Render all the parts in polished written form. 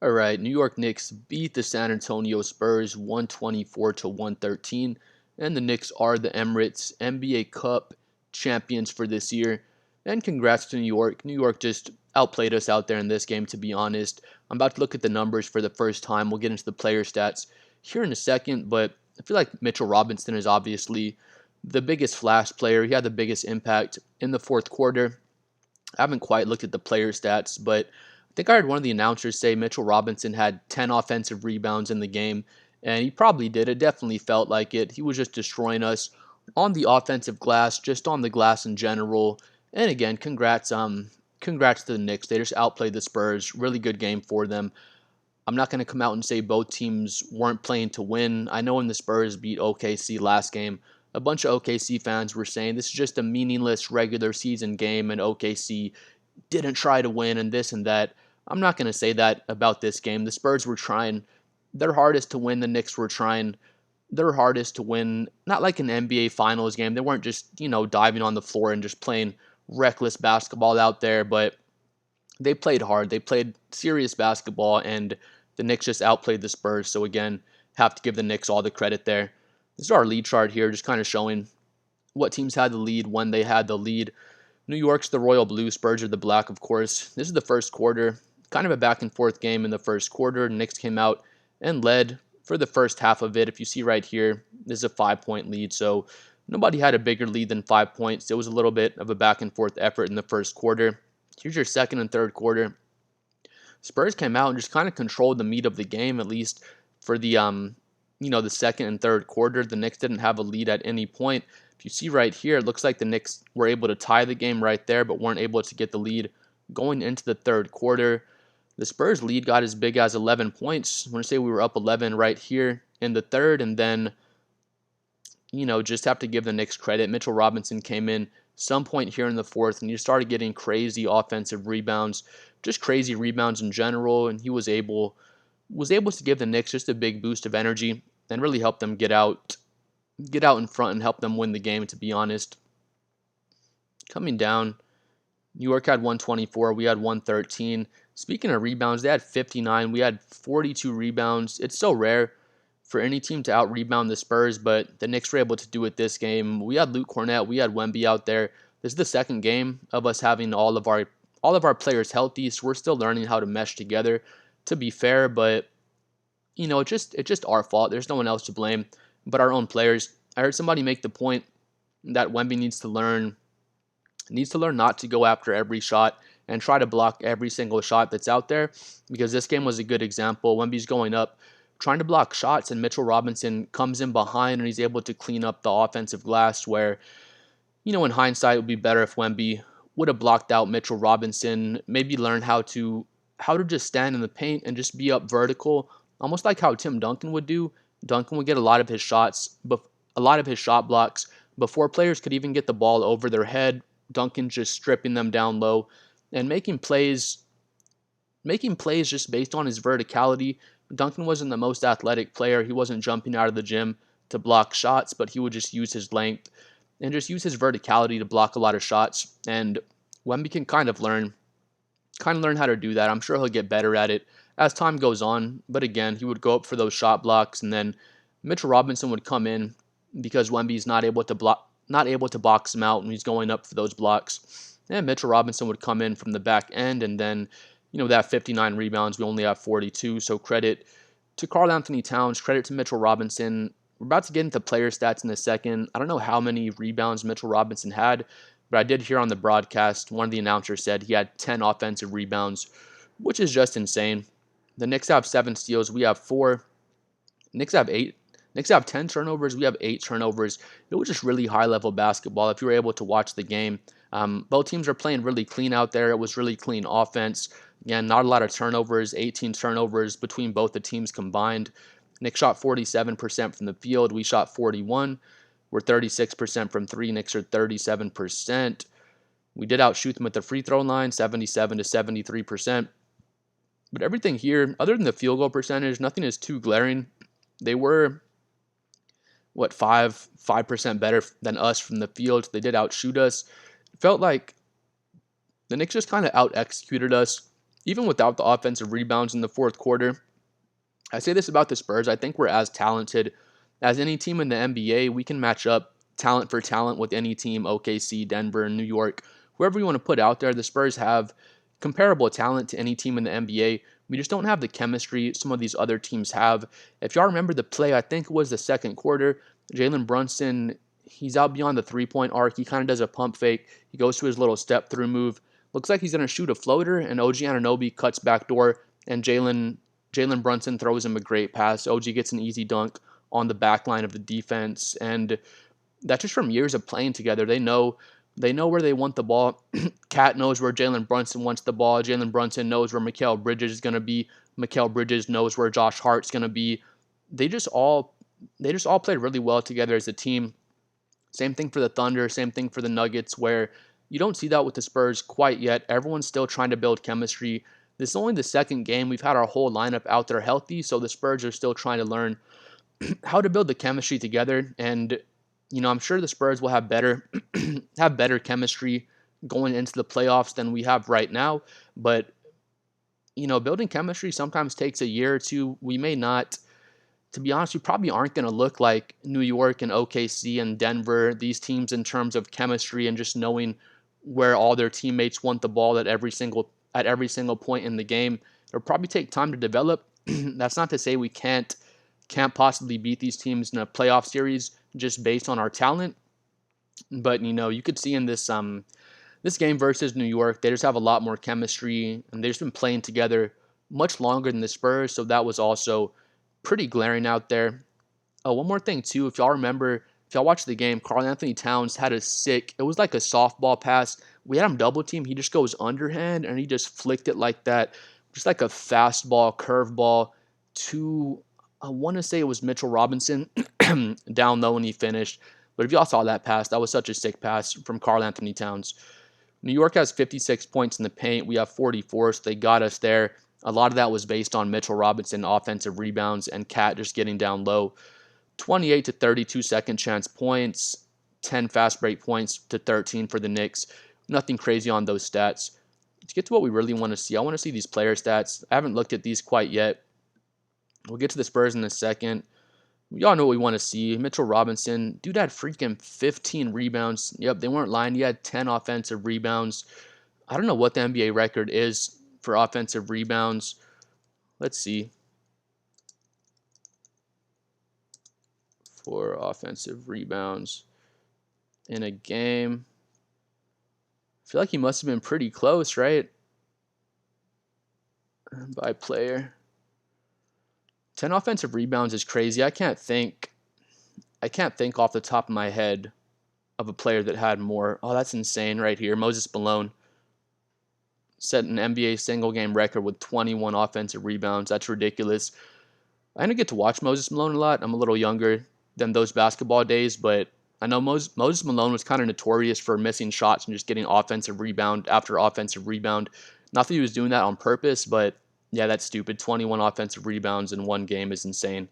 All right, New York Knicks beat the San Antonio Spurs 124 to 113, and the Knicks are the Emirates NBA Cup champions for this year. And congrats to New York. New York just outplayed us out there in this game, to be honest. I'm about to look at the numbers for the first time. We'll get into the player stats here in a second, but I feel like Mitchell Robinson is obviously the biggest flash player. He had the biggest impact in the fourth quarter. I haven't quite looked at the player stats, but I think I heard one of the announcers say Mitchell Robinson had 10 offensive rebounds in the game, and he probably did. It definitely felt like it. He was just destroying us on the offensive glass, just on the glass in general. And again, congrats to the Knicks. They just outplayed the Spurs. Really good game for them. I'm not going to come out and say both teams weren't playing to win. I know when the Spurs beat OKC last game, a bunch of OKC fans were saying this is just a meaningless regular season game and OKC didn't try to win and this and that. I'm not going to say that about this game. The Spurs were trying their hardest to win. The Knicks were trying their hardest to win. Not like an NBA Finals game. They weren't just, diving on the floor and just playing reckless basketball out there, but they played hard. They played serious basketball, and the Knicks just outplayed the Spurs. So again, have to give the Knicks all the credit there. This is our lead chart here, just kind of showing what teams had the lead when they had the lead. New York's the royal blue, Spurs are the black, of course. This is the first quarter. Kind of a back and forth game in the first quarter. Knicks came out and led for the first half of it. If you see right here, this is a 5-point lead. So nobody had a bigger lead than 5 points. It was a little bit of a back and forth effort in the first quarter. Here's your second and third quarter. Spurs came out and just kind of controlled the meat of the game, at least for the second and third quarter. The Knicks didn't have a lead at any point. If you see right here, it looks like the Knicks were able to tie the game right there, but weren't able to get the lead going into the third quarter. The Spurs lead got as big as 11 points. I want to say we were up 11 right here in the third, and then, just have to give the Knicks credit. Mitchell Robinson came in some point here in the fourth, and you started getting crazy offensive rebounds, just crazy rebounds in general, and he was able to give the Knicks just a big boost of energy and really help them get out in front and help them win the game, to be honest. Coming down, New York had 124, we had 113. Speaking of rebounds, they had 59, we had 42 rebounds. It's so rare for any team to out-rebound the Spurs, but the Knicks were able to do it this game. We had Luke Cornett, we had Wemby out there. This is the second game of us having all of our players healthy, so we're still learning how to mesh together, to be fair, but it's just our fault. There's no one else to blame but our own players. I heard somebody make the point that Wemby needs to learn not to go after every shot and try to block every single shot that's out there, because this game was a good example. Wemby's going up, trying to block shots, and Mitchell Robinson comes in behind and he's able to clean up the offensive glass where, in hindsight, it would be better if Wemby would have blocked out Mitchell Robinson, maybe learn how to just stand in the paint and just be up vertical, almost like how Tim Duncan would do. Duncan would get a lot of his shot blocks before players could even get the ball over their head. Duncan just stripping them down low and making plays just based on his verticality. Duncan wasn't the most athletic player. He wasn't jumping out of the gym to block shots, but he would just use his length and just use his verticality to block a lot of shots. And Wemby can kind of learn how to do that. I'm sure he'll get better at it as time goes on. But again, he would go up for those shot blocks, and then Mitchell Robinson would come in because Wemby's not able to box him out when he's going up for those blocks. And Mitchell Robinson would come in from the back end, and then, that 59 rebounds, we only have 42. So credit to Karl-Anthony Towns, credit to Mitchell Robinson. We're about to get into player stats in a second. I don't know how many rebounds Mitchell Robinson had, but I did hear on the broadcast, one of the announcers said he had 10 offensive rebounds, which is just insane. The Knicks have 7 steals. We have 4. Knicks have 8. Knicks have 10 turnovers. We have 8 turnovers. It was just really high-level basketball if you were able to watch the game. Both teams are playing really clean out there. It was really clean offense. Again, not a lot of turnovers, 18 turnovers between both the teams combined. Knicks shot 47% from the field. We shot 41%. We're 36% from 3. Knicks are 37%. We did outshoot them at the free throw line, 77 to 73%. But everything here, other than the field goal percentage, nothing is too glaring. They were, 5% better than us from the field. They did outshoot us. It felt like the Knicks just kind of out-executed us even without the offensive rebounds in the fourth quarter. I say this about the Spurs. I think we're as talented as any team in the NBA. We can match up talent for talent with any team, OKC, Denver, New York, whoever you want to put out there. The Spurs have comparable talent to any team in the NBA. We just don't have the chemistry some of these other teams have. If y'all remember the play, I think it was the second quarter, Jalen Brunson, he's out beyond the three-point arc. He kind of does a pump fake. He goes to his little step-through move. Looks like he's going to shoot a floater, and OG Anunoby cuts back door, and Jalen Brunson throws him a great pass. OG gets an easy dunk on the back line of the defense, and that's just from years of playing together. They know where they want the ball. Cat knows where Jalen Brunson wants the ball. Jalen Brunson knows where Micheal Bridges is going to be. Micheal Bridges knows where Josh Hart's going to be. They just all played really well together as a team. Same thing for the Thunder, same thing for the Nuggets, where you don't see that with the Spurs quite yet. Everyone's still trying to build chemistry. This is only the second game. We've had our whole lineup out there healthy, so the Spurs are still trying to learn how to build the chemistry together. And I'm sure the Spurs will have better have better chemistry going into the playoffs than we have right now. But building chemistry sometimes takes a year or two. We may not. To be honest, we probably aren't going to look like New York and OKC and Denver, these teams in terms of chemistry and just knowing where all their teammates want the ball at every single point in the game. It'll probably take time to develop. That's not to say we can't possibly beat these teams in a playoff series just based on our talent. But you could see in this game versus New York, they just have a lot more chemistry and they've just been playing together much longer than the Spurs. So that was also pretty glaring out there. Oh, one more thing too. If y'all watched the game, Karl-Anthony Towns had it was like a softball pass. We had him double team. He just goes underhand and he just flicked it like that. Just like a fastball, curveball to, I want to say it was Micheal Robinson down low when he finished. But if y'all saw that pass, that was such a sick pass from Karl-Anthony Towns. New York has 56 points in the paint. We have 44, so they got us there. A lot of that was based on Micheal Robinson offensive rebounds and Cat just getting down low. 28 to 32 second chance points, 10 fast break points to 13 for the Knicks. Nothing crazy on those stats. To get to what we really want to see, I want to see these player stats. I haven't looked at these quite yet. We'll get to the Spurs in a second. Y'all know what we want to see. Micheal Robinson, dude had freaking 15 rebounds. Yep, they weren't lying. He had 10 offensive rebounds. I don't know what the NBA record is for offensive rebounds. Let's see. For offensive rebounds in a game. I feel like he must have been pretty close, right? By player. 10 offensive rebounds is crazy. I can't think off the top of my head of a player that had more. Oh, that's insane right here. Moses Malone set an NBA single game record with 21 offensive rebounds. That's ridiculous. I didn't get to watch Moses Malone a lot. I'm a little younger than those basketball days, but I know Moses Malone was kind of notorious for missing shots and just getting offensive rebound after offensive rebound. Not that he was doing that on purpose, but yeah, that's stupid. 21 offensive rebounds in one game is insane.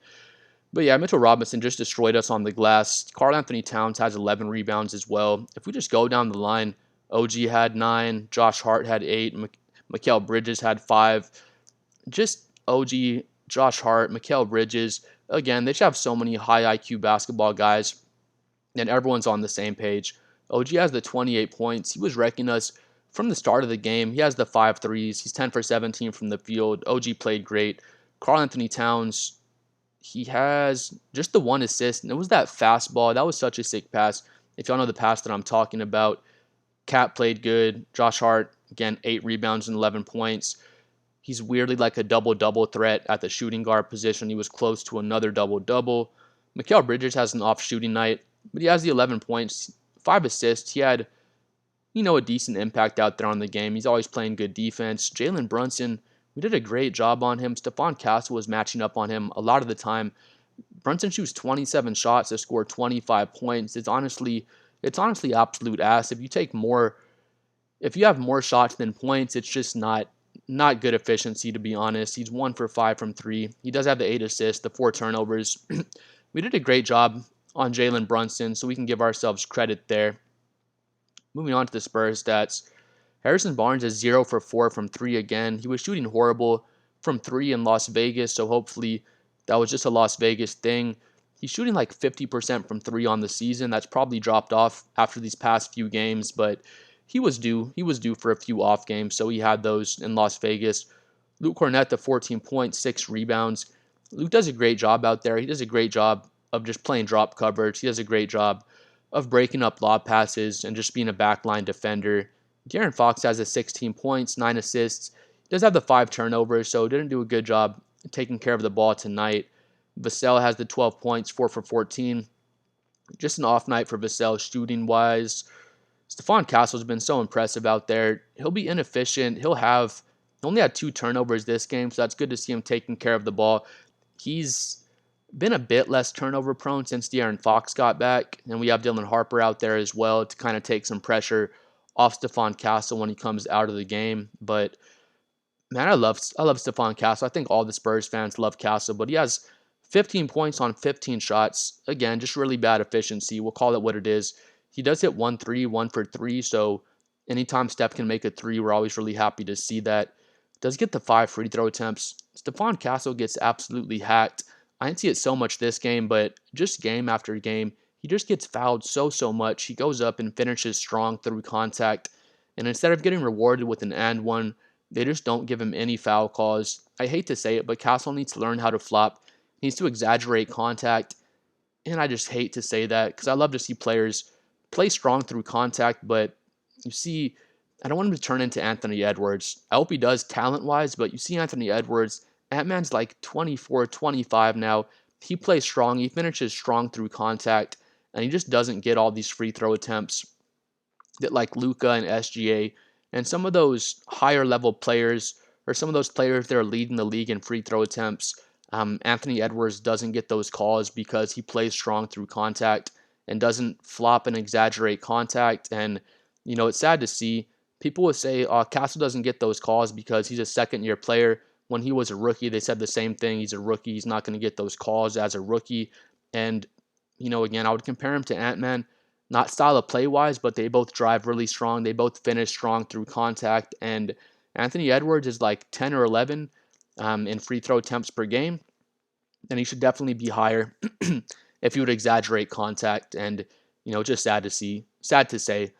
But yeah, Micheal Robinson just destroyed us on the glass. Karl-Anthony Towns has 11 rebounds as well. If we just go down the line, OG had 9, Josh Hart had 8, Micheal Bridges had 5. Just OG, Josh Hart, Micheal Bridges. Again, they just have so many high IQ basketball guys, and everyone's on the same page. OG has the 28 points. He was wrecking us from the start of the game. He has the 5 threes. He's 10 for 17 from the field. OG played great. Karl-Anthony Towns, he has just the 1 assist, and it was that fastball. That was such a sick pass. If y'all know the pass that I'm talking about, Cat played good. Josh Hart, again, 8 rebounds and 11 points. He's weirdly like a double-double threat at the shooting guard position. He was close to another double-double. Micheal Bridges has an off shooting night, but he has the 11 points, 5 assists. He had, a decent impact out there on the game. He's always playing good defense. Jalen Brunson, we did a great job on him. Stephon Castle was matching up on him a lot of the time. Brunson shoots 27 shots to score 25 points. It's honestly absolute ass. If you have more shots than points, it's just not good efficiency, to be honest. He's 1 for 5 from 3. He does have the 8 assists, the 4 turnovers. We did a great job on Jalen Brunson, so we can give ourselves credit there. Moving on to the Spurs stats. Harrison Barnes is 0 for 4 from 3 again. He was shooting horrible from 3 in Las Vegas, so hopefully that was just a Las Vegas thing. He's shooting like 50% from 3 on the season. That's probably dropped off after these past few games, but he was due. He was due for a few off games, so he had those in Las Vegas. Luke Cornett, the 14 points, 6 rebounds. Luke does a great job out there. He does a great job of just playing drop coverage. He does a great job of breaking up lob passes and just being a backline defender. De'Aaron Fox has 16 points, 9 assists. He does have the 5 turnovers, so didn't do a good job taking care of the ball tonight. Vassell has the 12 points, 4 for 14. Just an off night for Vassell shooting-wise. Stephon Castle's been so impressive out there. He'll be inefficient. He only had 2 turnovers this game, so that's good to see him taking care of the ball. He's been a bit less turnover prone since De'Aaron Fox got back, and we have Dylan Harper out there as well to kind of take some pressure off Stephon Castle when he comes out of the game. But man, I love Stephon Castle. I think all the Spurs fans love Castle, but he has 15 points on 15 shots. Again, just really bad efficiency. We'll call it what it is. He does hit 1 for 3, so anytime Steph can make a 3, we're always really happy to see that. Does get the 5 free throw attempts. Stephon Castle gets absolutely hacked. I didn't see it so much this game, but just game after game, he just gets fouled so much. He goes up and finishes strong through contact, and instead of getting rewarded with an and one, they just don't give him any foul calls. I hate to say it, but Castle needs to learn how to flop. He needs to exaggerate contact, and I just hate to say that because I love to see players play strong through contact, but you see, I don't want him to turn into Anthony Edwards. I hope he does talent-wise, but you see Anthony Edwards, Ant-Man's like 24, 25 now. He plays strong. He finishes strong through contact, and he just doesn't get all these free throw attempts that like Luka and SGA and some of those higher level players or some of those players that are leading the league in free throw attempts. Anthony Edwards doesn't get those calls because he plays strong through contact and doesn't flop and exaggerate contact. And, it's sad to see. People would say, Castle doesn't get those calls because he's a second-year player. When he was a rookie, they said the same thing. He's a rookie. He's not going to get those calls as a rookie. And, again, I would compare him to Ant-Man, not style of play-wise, but they both drive really strong. They both finish strong through contact. And Anthony Edwards is like 10 or 11 in free throw attempts per game. And he should definitely be higher if he would exaggerate contact. And, just sad to say.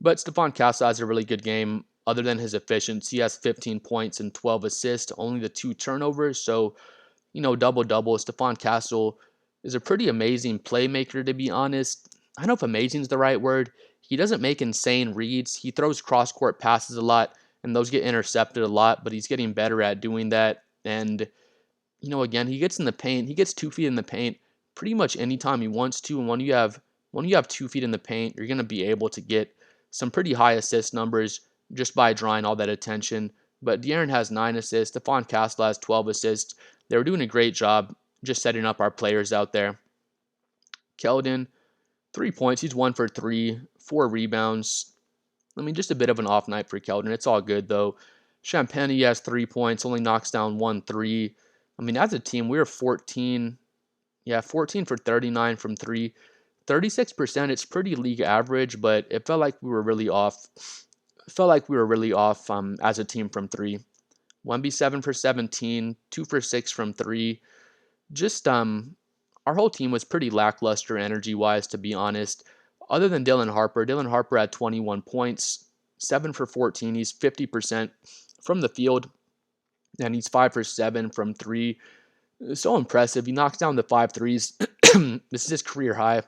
But Stephon Castle has a really good game. Other than his efficiency, he has 15 points and 12 assists, only the 2 turnovers. So, double-double. Stephon Castle is a pretty amazing playmaker, to be honest. I don't know if amazing is the right word. He doesn't make insane reads. He throws cross-court passes a lot, and those get intercepted a lot, but he's getting better at doing that. And, again, he gets in the paint. He gets 2 feet in the paint pretty much anytime he wants to. And when you have 2 feet in the paint, you're going to be able to get some pretty high assist numbers just by drawing all that attention. But De'Aaron has 9 assists. Stephon Castle has 12 assists. They were doing a great job just setting up our players out there. Keldon, 3 points. He's 1 for 3, 4 rebounds. Just a bit of an off night for Keldon. It's all good, though. Champagne has 3 points, only knocks down 1 3. As a team, we were 14 for 39 from 3. 36%, it's pretty league average, but it felt like we were really off. As a team from 3. Wemby 7 for 17, 2 for 6 from 3. Just our whole team was pretty lackluster energy-wise, to be honest. Other than Dylan Harper had 21 points, 7 for 14. He's 50% from the field, and he's 5 for 7 from 3. So impressive. He knocks down the 5 threes. This is his career high.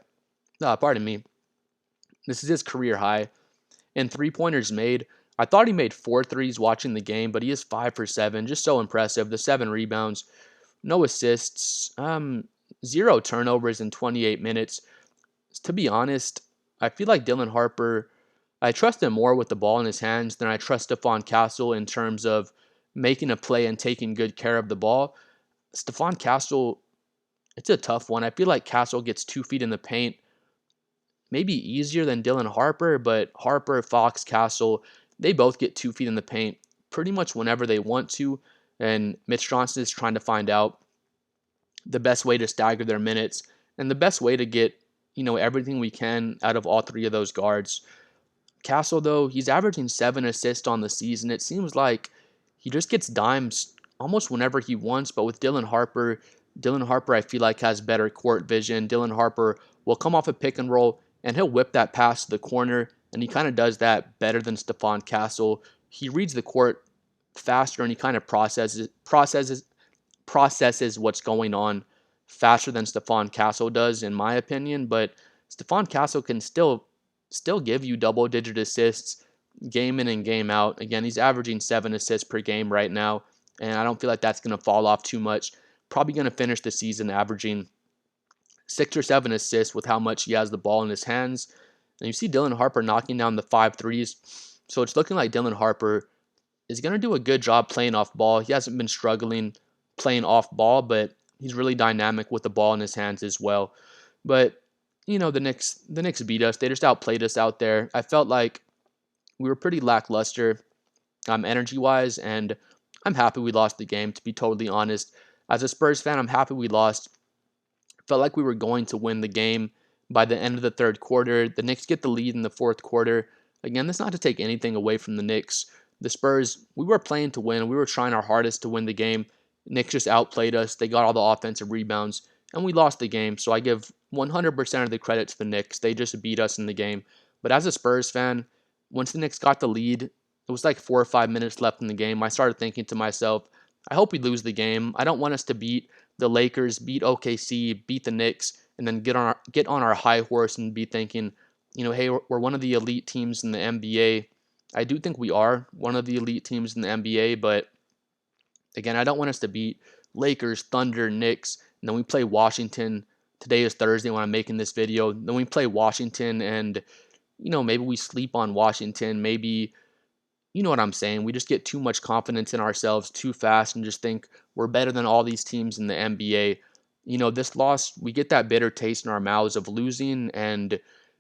This is his career high. And 3-pointers made. I thought he made 4 threes watching the game, but he is 5 for 7. Just so impressive. The 7 rebounds, no assists, 0 turnovers in 28 minutes. To be honest, I feel like Dylan Harper, I trust him more with the ball in his hands than I trust Stephon Castle in terms of making a play and taking good care of the ball. Stephon Castle, it's a tough one. I feel like Castle gets 2 feet in the paint maybe easier than Dylan Harper, but Harper, Fox, Castle, they both get 2 feet in the paint pretty much whenever they want to, and Mitch Johnson is trying to find out the best way to stagger their minutes and the best way to get, everything we can out of all 3 of those guards. Castle, though, he's averaging 7 assists on the season. It seems like he just gets dimes almost whenever he wants, but with Dylan Harper, I feel like, has better court vision. Dylan Harper will come off a pick and roll, and he'll whip that pass to the corner, and he kind of does that better than Stephon Castle. He reads the court faster, and he kind of processes what's going on faster than Stephon Castle does, in my opinion. But Stephon Castle can still give you double-digit assists game in and game out. Again, he's averaging 7 assists per game right now, and I don't feel like that's going to fall off too much. Probably going to finish the season averaging 6 or 7 assists with how much he has the ball in his hands. And you see Dylan Harper knocking down the 5 threes. So it's looking like Dylan Harper is going to do a good job playing off ball. He hasn't been struggling playing off ball, but he's really dynamic with the ball in his hands as well. But the Knicks beat us. They just outplayed us out there. I felt like we were pretty lackluster, energy-wise, and I'm happy we lost the game, to be totally honest. As a Spurs fan, I'm happy we lost. Felt like we were going to win the game by the end of the third quarter. The Knicks get the lead in the fourth quarter. Again, that's not to take anything away from the Knicks. The Spurs, we were playing to win. We were trying our hardest to win the game. Knicks just outplayed us. They got all the offensive rebounds, and we lost the game. So I give 100% of the credit to the Knicks. They just beat us in the game. But as a Spurs fan, once the Knicks got the lead, it was like 4 or 5 minutes left in the game. I started thinking to myself, I hope we lose the game. I don't want us to beat the Lakers, beat OKC, beat the Knicks, and then get on our high horse and be thinking, hey, we're one of the elite teams in the NBA. I do think we are one of the elite teams in the NBA, but again, I don't want us to beat Lakers, Thunder, Knicks, and then we play Washington. Today is Thursday when I'm making this video. Then we play Washington, and maybe we sleep on Washington. Maybe, you know what I'm saying. We just get too much confidence in ourselves too fast and just think we're better than all these teams in the NBA. This loss, we get that bitter taste in our mouths of losing, and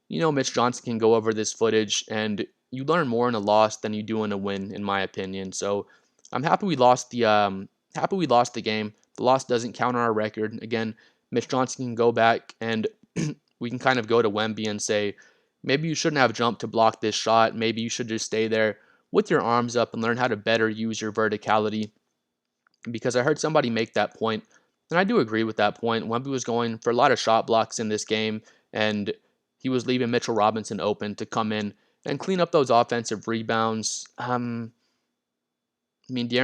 Mitch Johnson can go over this footage, and you learn more in a loss than you do in a win, in my opinion. So I'm happy we lost the game. The loss doesn't count on our record. Again, Mitch Johnson can go back and we can kind of go to Wemby and say, maybe you shouldn't have jumped to block this shot. Maybe you should just stay there with your arms up and learn how to better use your verticality. Because I heard somebody make that point, and I do agree with that point. Wemby was going for a lot of shot blocks in this game, and he was leaving Mitchell Robinson open to come in and clean up those offensive rebounds. Darren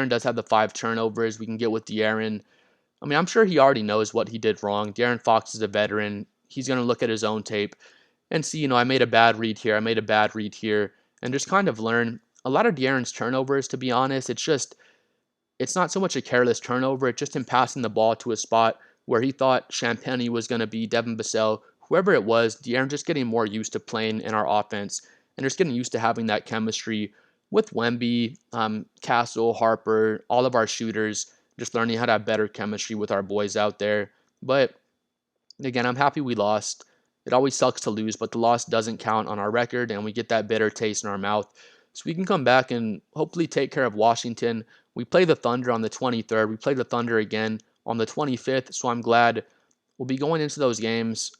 does have the 5 turnovers. We can get with Darren. I'm sure he already knows what he did wrong. Darren Fox is a veteran. He's going to look at his own tape and see, I made a bad read here. I made a bad read here. And just kind of learn. A lot of Darren's turnovers, to be honest, it's not so much a careless turnover. It's just him passing the ball to a spot where he thought Champagnie was going to be Devin Vassell. Whoever it was, Darren just getting more used to playing in our offense and just getting used to having that chemistry with Wemby, Castle, Harper, all of our shooters, just learning how to have better chemistry with our boys out there. But again, I'm happy we lost. It always sucks to lose, but the loss doesn't count on our record, and we get that bitter taste in our mouth. So we can come back and hopefully take care of Washington. We play the Thunder on the 23rd. We play the Thunder again on the 25th, so I'm glad we'll be going into those games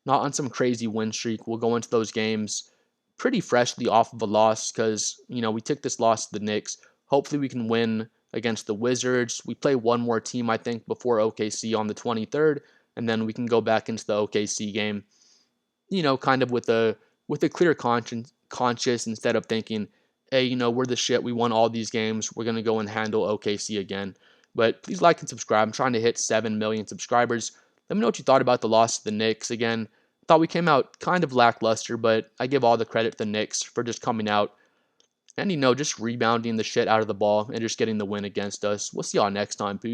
not on some crazy win streak. We'll go into those games pretty freshly off of a loss because, we took this loss to the Knicks. Hopefully we can win against the Wizards. We play one more team, I think, before OKC on the 23rd, and then we can go back into the OKC game, kind of with a clear conscience instead of thinking, hey, we're the shit. We won all these games. We're going to go and handle OKC again. But please like and subscribe. I'm trying to hit 7 million subscribers. Let me know what you thought about the loss to the Knicks. Again, thought we came out kind of lackluster, but I give all the credit to the Knicks for just coming out and, just rebounding the shit out of the ball and just getting the win against us. We'll see y'all next time. Peace.